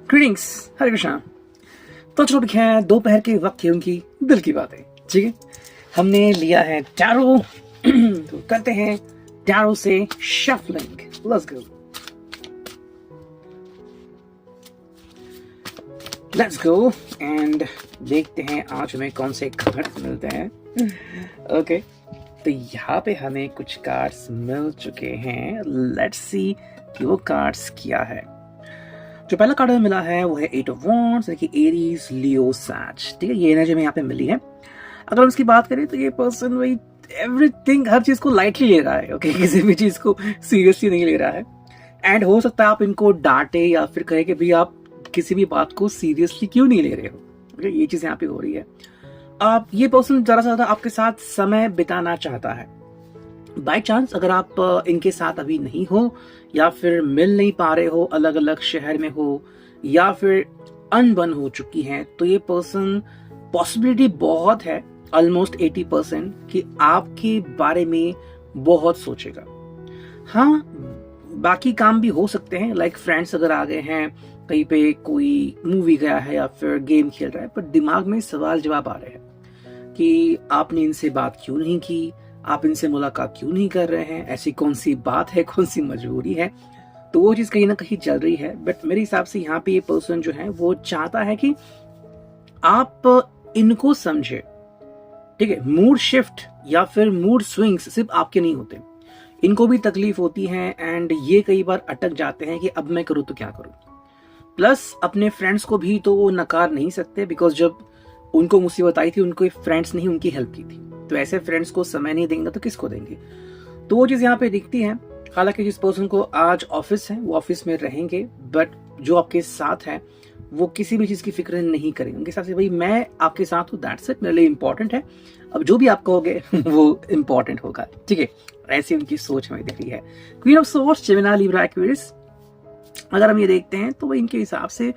Greetings, हरे कृष्णा। तो topic है दोपहर के वक्त की उनकी दिल की बातें। ठीक है, हमने लिया है टैरो। तो करते हैं टैरो से shuffling. Let's go, let's go and देखते हैं आज हमें कौन से कार्ड्स मिलते हैं। ओके, तो यहाँ पे हमें कुछ कार्ड्स मिल चुके हैं। लेट्स सी कि वो कार्ड्स क्या है। जो पहला कार्ड हमें मिला है वो है एट ऑफ वॉन्ड्स, देखिए एरीज, लियो, सैज। ठीक है, ये एनर्जी में यहाँ पे मिली है। अगर हम इसकी बात करें तो ये पर्सन वही एवरीथिंग, हर चीज को लाइटली ले रहा है। ओके, किसी भी चीज को सीरियसली नहीं ले रहा है। एंड हो सकता है आप इनको डांटे या फिर कहे कि भाई आप किसी भी बात को सीरियसली क्यों नहीं ले रहे हो। ओके, ये चीज यहाँ पे हो रही है। आप ये पर्सन ज्यादा से ज्यादा आपके साथ समय बिताना चाहता है। बाय चांस अगर आप इनके साथ अभी नहीं हो या फिर मिल नहीं पा रहे हो, अलग अलग शहर में हो या फिर अनबन हो चुकी हैं, तो ये पर्सन पॉसिबिलिटी बहुत है, ऑलमोस्ट 80%, कि आपके बारे में बहुत सोचेगा। हाँ, बाकी काम भी हो सकते हैं, लाइक फ्रेंड्स अगर आ गए हैं, कहीं पे कोई मूवी गया है या फिर गेम खेल रहा है, पर दिमाग में सवाल जवाब आ रहे हैं कि आपने इनसे बात क्यों नहीं की, आप इनसे मुलाकात क्यों नहीं कर रहे हैं, ऐसी कौन सी बात है, कौन सी मजबूरी है। तो वो चीज कहीं ना कहीं चल रही है। बट मेरे हिसाब से यहाँ पे ये पर्सन जो है वो चाहता है कि आप इनको समझे। ठीक है, मूड शिफ्ट या फिर मूड स्विंग्स सिर्फ आपके नहीं होते, इनको भी तकलीफ होती है एंड ये कई बार अटक जाते हैं कि अब मैं करूँ तो क्या करूँ। प्लस अपने फ्रेंड्स को भी तो वो नकार नहीं सकते, बिकॉज जब उनको मुसीबत आई थी उनको फ्रेंड्स ने ही उनकी हेल्प की थी। तो ऐसे फ्रेंड्स को समय नहीं देंगे तो किसको देंगे। तो वो चीज यहाँ पे दिखती है। हालांकि जिस पर्सन को आज ऑफिस है वो ऑफिस में रहेंगे, बट जो आपके साथ है वो किसी भी चीज की फिक्र नहीं करेंगे। उनके हिसाब से भाई मैं आपके साथ हूँ, दैट्स इट, मेरे लिए इंपॉर्टेंट है, अब जो भी आप कहोगे वो इंपॉर्टेंट होगा। ठीक है, ऐसी उनकी सोच हमें दिख रही है। Queen of source, Gemini, Libra, Aquarius. अगर हम ये देखते हैं तो इनके हिसाब से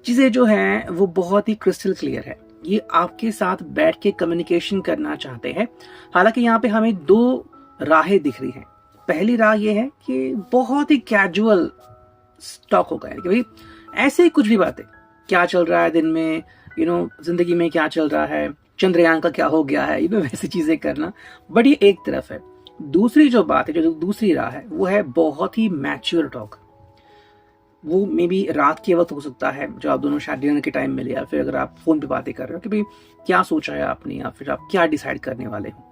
चीजें जो है वो बहुत ही क्रिस्टल क्लियर है। ये आपके साथ बैठ के कम्युनिकेशन करना चाहते हैं। हालांकि यहाँ पे हमें दो राहें दिख रही हैं। पहली राह ये है कि बहुत ही कैजुअल टॉक होगा, कि भाई ऐसे ही कुछ भी बातें, क्या चल रहा है दिन में, जिंदगी में क्या चल रहा है, चंद्रयान का क्या हो गया है, वैसी चीजें करना। बट ये एक तरफ है। दूसरी जो बात है, जो दूसरी राह है, वो है बहुत ही मैच्योर टॉक। वो मे बी रात के वक्त हो सकता है, जो आप दोनों शायद डिनर के टाइम मिले, या फिर अगर आप फोन पे बातें कर रहे हो कि भाई क्या सोचा है आपने, या फिर आप क्या डिसाइड करने वाले हो।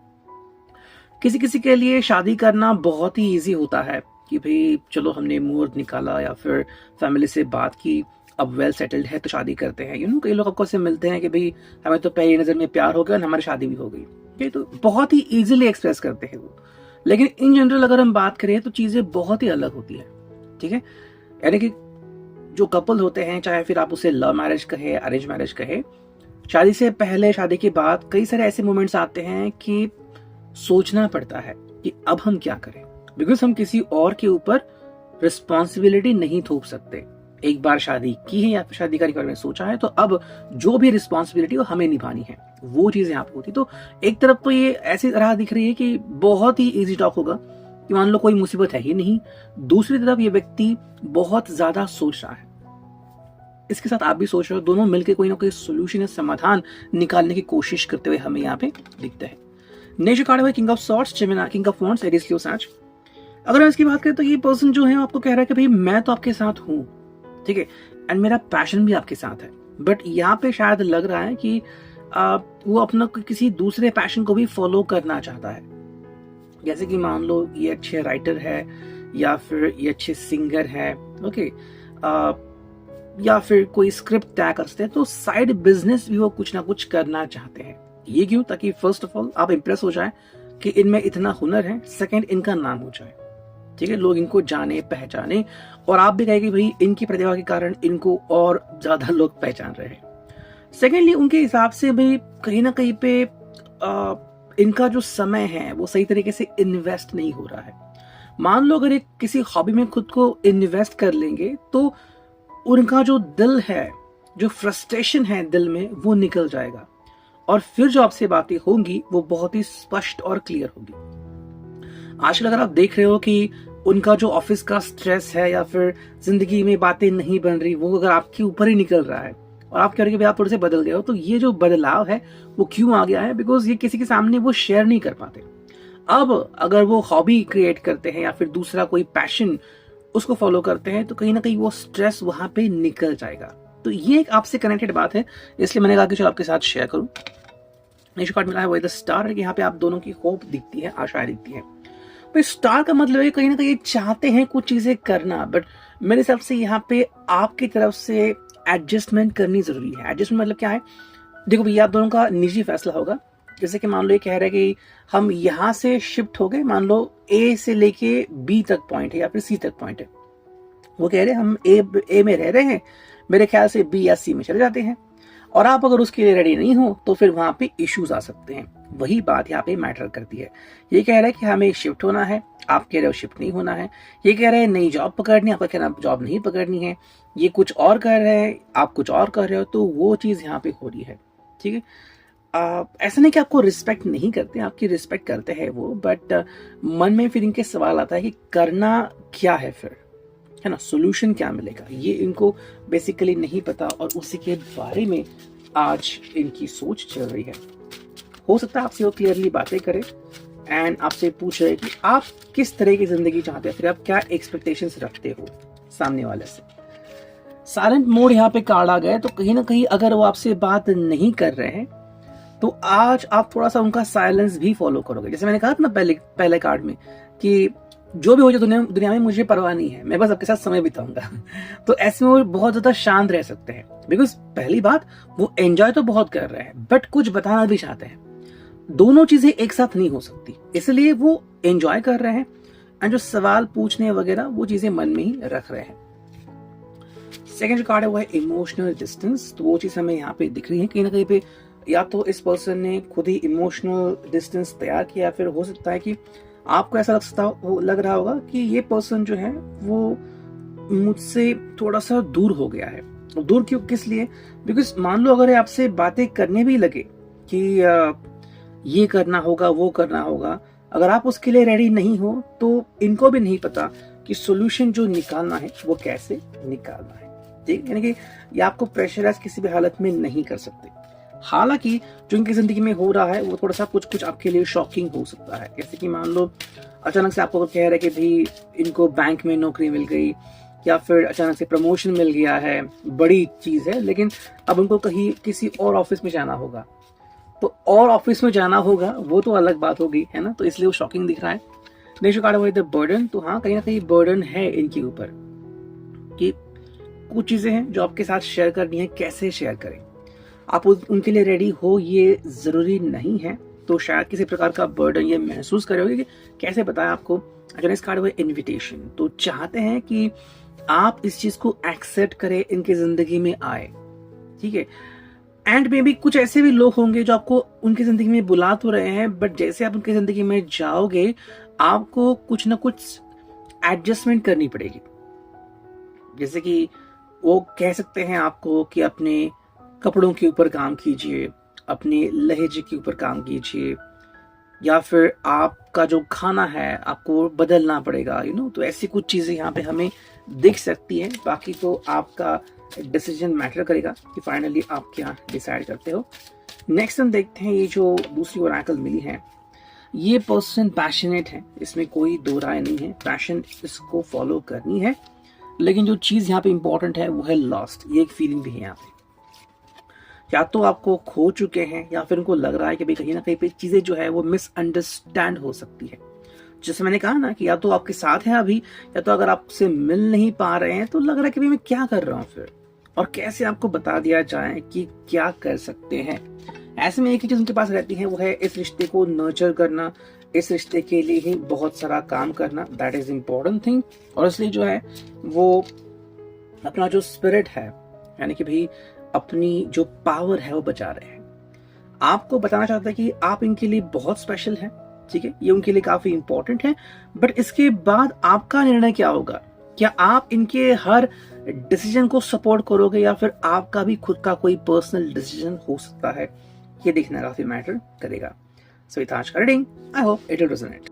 किसी किसी के लिए शादी करना बहुत ही इजी होता है कि भाई चलो हमने मुहूर्त निकाला या फिर फैमिली से बात की, अब वेल सेटल्ड है तो शादी करते हैं। कई लोग आपको से मिलते हैं कि भाई हमें तो पहली नजर में प्यार हो गया और हमारी शादी भी हो गई। तो बहुत ही इजीली एक्सप्रेस करते हैं वो। लेकिन इन जनरल अगर हम बात करें तो चीजें बहुत ही अलग होती है। ठीक है, यानी कि जो कपल होते हैं, चाहे फिर आप उसे लव मैरिज कहे, अरेंज मैरिज कहे, शादी से पहले, शादी के बाद कई सारे ऐसे मोमेंट्स आते हैं कि सोचना पड़ता है कि अब हम क्या करें, बिकॉज हम किसी और के ऊपर रिस्पॉन्सिबिलिटी नहीं थोप सकते। एक बार शादी की है या फिर शादी का बारे में सोचा है, तो अब जो भी रिस्पॉन्सिबिलिटी वो हमें निभानी है, वो चीजें यहाँ पे होती। तो एक तरफ तो ये ऐसी तरह दिख रही है कि बहुत ही इजी टॉक होगा कि मान लो कोई मुसीबत है ही नहीं। दूसरी तरफ ये व्यक्ति बहुत ज्यादा सोच रहा है, इसके साथ आप भी सोच रहे हो, दोनों मिलकर कोई ना कोई सोल्यूशन या समाधान निकालने की कोशिश करते हुए हमें यहाँ पे दिखता है। नेक्स्ट कार्ड है king of swords, Gemini, king of wands, Aries, Leo, sage. अगर हम इसकी बात करें तो ये पर्सन जो है आपको कह रहा है कि भाई मैं तो आपके साथ हूँ, ठीक है, एंड मेरा पैशन भी आपके साथ है। बट यहाँ पे शायद लग रहा है कि वो अपना किसी दूसरे पैशन को भी फॉलो करना चाहता है। जैसे कि मान लो ये अच्छे राइटर है या फिर ये अच्छे सिंगर है, ओके, या फिर कोई स्क्रिप्ट तय करते हैं, तो साइड बिजनेस भी वो कुछ ना कुछ करना चाहते हैं। ये क्यों? ताकि फर्स्ट ऑफ ऑल आप इंप्रेस हो जाए कि इनमें इतना हुनर है, सेकंड इनका नाम हो जाए। ठीक है, लोग इनको जाने पहचाने और आप भी कहे कि भाई इनकी प्रतिभा के कारण इनको और ज्यादा लोग पहचान रहे हैं। सेकेंडली उनके हिसाब से भाई कहीं ना कहीं पे इनका जो समय है वो सही तरीके से इन्वेस्ट नहीं हो रहा है। मान लो अगर एक किसी हॉबी में खुद को इन्वेस्ट कर लेंगे तो उनका जो दिल है, जो फ्रस्ट्रेशन है दिल में, वो निकल जाएगा और फिर जो आपसे बातें होंगी वो बहुत ही स्पष्ट और क्लियर होगी। आजकल अगर आप देख रहे हो कि उनका जो ऑफिस का स्ट्रेस है या फिर जिंदगी में बातें नहीं बन रही, वो अगर आपके ऊपर ही निकल रहा है और आप कह रहे हो कि आप थोड़े से बदल गए हो, तो ये जो बदलाव है वो क्यों आ गया है? बिकॉज ये किसी के सामने वो शेयर नहीं कर पाते। अब अगर वो हॉबी क्रिएट करते हैं या फिर दूसरा कोई पैशन उसको फॉलो करते हैं, तो कहीं ना कहीं वो स्ट्रेस वहां पे निकल जाएगा। तो ये एक आपसे कनेक्टेड बात है, इसलिए मैंने कहा कि चलो आपके साथ शेयर करूं। नेक्स्ट कार्ड मिला है वो द स्टार है कि यहाँ पे आप दोनों की होप दिखती है, आशाएं दिखती है। तो स्टार का मतलब है कहीं ना कहीं चाहते हैं कुछ चीजें करना, बट मेरे हिसाब से यहाँ पे आपकी तरफ से एडजस्टमेंट करनी जरूरी है। एडजस्टमेंट मतलब क्या है? देखो भैया, आप दोनों का निजी फैसला होगा। जैसे कि मान लो ये कह रहे हैं कि हम यहाँ से शिफ्ट हो गए, मान लो ए से लेके बी तक पॉइंट है या फिर सी तक पॉइंट है। वो कह रहे हैं हम ए में रह रहे हैं, मेरे ख्याल से बी या सी में चले जाते हैं, और आप अगर उसके लिए रेडी नहीं हो तो फिर वहां पे इश्यूज आ सकते हैं। वही बात यहाँ पे मैटर करती है। ये कह रहा है कि हमें शिफ्ट होना है, आप कह रहे हो शिफ्ट नहीं होना है। ये कह रहे हैं नई जॉब पकड़नी है, आपका कहना जॉब नहीं पकड़नी है। ये कुछ और कर रहे हैं, आप कुछ और कर रहे हो, तो वो चीज यहाँ पे हो रही है। ठीक है, ऐसा नहीं कि आपको रिस्पेक्ट नहीं करते, आपकी रिस्पेक्ट करते हैं वो, बट मन में फिर इनके सवाल आता है कि करना क्या है फिर, है ना, सोल्यूशन क्या मिलेगा, ये इनको बेसिकली नहीं पता, और उसी के बारे में आज इनकी सोच चल रही है। हो सकता है आपसे वो क्लियरली बातें करे एंड आपसे पूछ रहे कि आप किस तरह की जिंदगी चाहते हैं, फिर आप क्या एक्सपेक्टेशंस रखते हो सामने वाले से। साइलेंट मोड यहाँ पे कार्ड आ गए, तो कहीं ना कहीं अगर वो आपसे बात नहीं कर रहे हैं तो आज आप थोड़ा सा उनका साइलेंस भी फॉलो करोगे। जैसे मैंने कहा था ना पहले कार्ड में कि जो भी हो जाए दुनिया में मुझे परवाह नहीं है, मैं बस आपके साथ समय बिताऊंगा। तो ऐसे में वो बहुत ज्यादा शांत रह सकते हैं, बिकॉज पहली बात वो एंजॉय तो बहुत कर रहे हैं बट कुछ बताना भी चाहते हैं। दोनों चीजें एक साथ नहीं हो सकती, इसलिए वो एंजॉय कर रहे हैं एंड जो सवाल पूछने वगैरह वो चीजें मन में ही रख रहे हैं। सेकेंड जो कार्ड है वो है इमोशनल डिस्टेंस। तो वो चीज हमें यहाँ पे दिख रही है कहीं ना कहीं पे, या तो इस पर्सन ने खुद ही इमोशनल डिस्टेंस तैयार किया, फिर हो सकता है कि आपको ऐसा लग रहा होगा कि ये पर्सन जो है वो मुझसे थोड़ा सा दूर हो गया है। दूर क्यों, किस लिए? बिकॉज मान लो अगर आपसे बातें करने भी लगे कि ये करना होगा वो करना होगा, अगर आप उसके लिए रेडी नहीं हो तो इनको भी नहीं पता कि सोल्यूशन जो निकालना है वो कैसे निकालना है। ठीक, यानी कि ये आपको प्रेशराइज किसी भी हालत में नहीं कर सकते। हालांकि जो इनकी जिंदगी में हो रहा है वो थोड़ा सा कुछ आपके लिए शॉकिंग हो सकता है। जैसे कि मान लो अचानक से आपको कह रहे कि भाई इनको बैंक में नौकरी मिल गई, या फिर अचानक से प्रमोशन मिल गया है, बड़ी चीज है, लेकिन अब उनको कहीं किसी और ऑफिस में जाना होगा। तो और ऑफिस में जाना होगा वो तो अलग बात होगी, है ना, तो इसलिए वो शॉकिंग दिख रहा है। नेक्स्ट कार्ड है द बर्डन। तो हाँ, कहीं ना कहीं बर्डन है इनके ऊपर कि कुछ चीजें हैं जो आपके साथ शेयर करनी है, कैसे शेयर करें, आप उनके लिए रेडी हो ये जरूरी नहीं है। तो शायद किसी प्रकार का बर्डन ये महसूस करोगे कि कैसे बताया आपको। अच्छा, नेक्स्ट कार्ड हुआ इनविटेशन। तो चाहते हैं कि आप इस चीज को एक्सेप्ट करें, इनकी जिंदगी में आए। ठीक है, एंड मे बी कुछ ऐसे भी लोग होंगे जो आपको उनकी जिंदगी में बुला तो रहे हैं, बट जैसे आप उनकी जिंदगी में जाओगे आपको कुछ ना कुछ एडजस्टमेंट करनी पड़ेगी। जैसे कि वो कह सकते हैं आपको कि अपने कपड़ों के ऊपर काम कीजिए, अपने लहजे के ऊपर काम कीजिए, या फिर आपका जो खाना है आपको बदलना पड़ेगा, तो ऐसी कुछ चीजें यहाँ पे हमें दिख सकती है। बाकी तो आपका डिसीजन मैटर करेगा कि फाइनली आप क्या डिसाइड करते हो। नेक्स्ट हम देखते हैं, ये जो दूसरी ओरेकल मिली है, ये पर्सन पैशनेट है, इसमें कोई दो राय नहीं है, पैशन इसको फॉलो करनी है। लेकिन जो चीज यहाँ पे इंपॉर्टेंट है वो है लॉस्ट। ये एक फीलिंग भी है यहाँ पे, या तो आपको खो चुके हैं या फिर उनको लग रहा है कि भाई कहीं ना कहीं पे चीजें जो है वो मिसअंडरस्टैंड हो सकती है। जैसे मैंने कहा ना कि या तो आपके साथ है अभी, या तो अगर आपसे मिल नहीं पा रहे हैं तो लग रहा है कि भाई मैं क्या कर रहा हूँ फिर, और कैसे आपको बता दिया जाए कि क्या कर सकते हैं। ऐसे में एक ही चीज उनके पास रहती है, वो है इस रिश्ते को नर्चर करना, इस रिश्ते के लिए ही बहुत सारा काम करना। That is important thing. और इसलिए जो है वो अपना जो स्पिरिट है, यानी कि भाई अपनी जो पावर है वो बचा रहे हैं। आपको बताना चाहता है कि आप इनके लिए बहुत स्पेशल है। ठीक है, ये उनके लिए काफी इंपॉर्टेंट है, बट इसके बाद आपका निर्णय क्या होगा? क्या आप इनके हर डिसीजन को सपोर्ट करोगे, या फिर आपका भी खुद का कोई पर्सनल डिसीजन हो सकता है? ये देखना काफी मैटर करेगा। सो आज का reading, I hope it will resonate.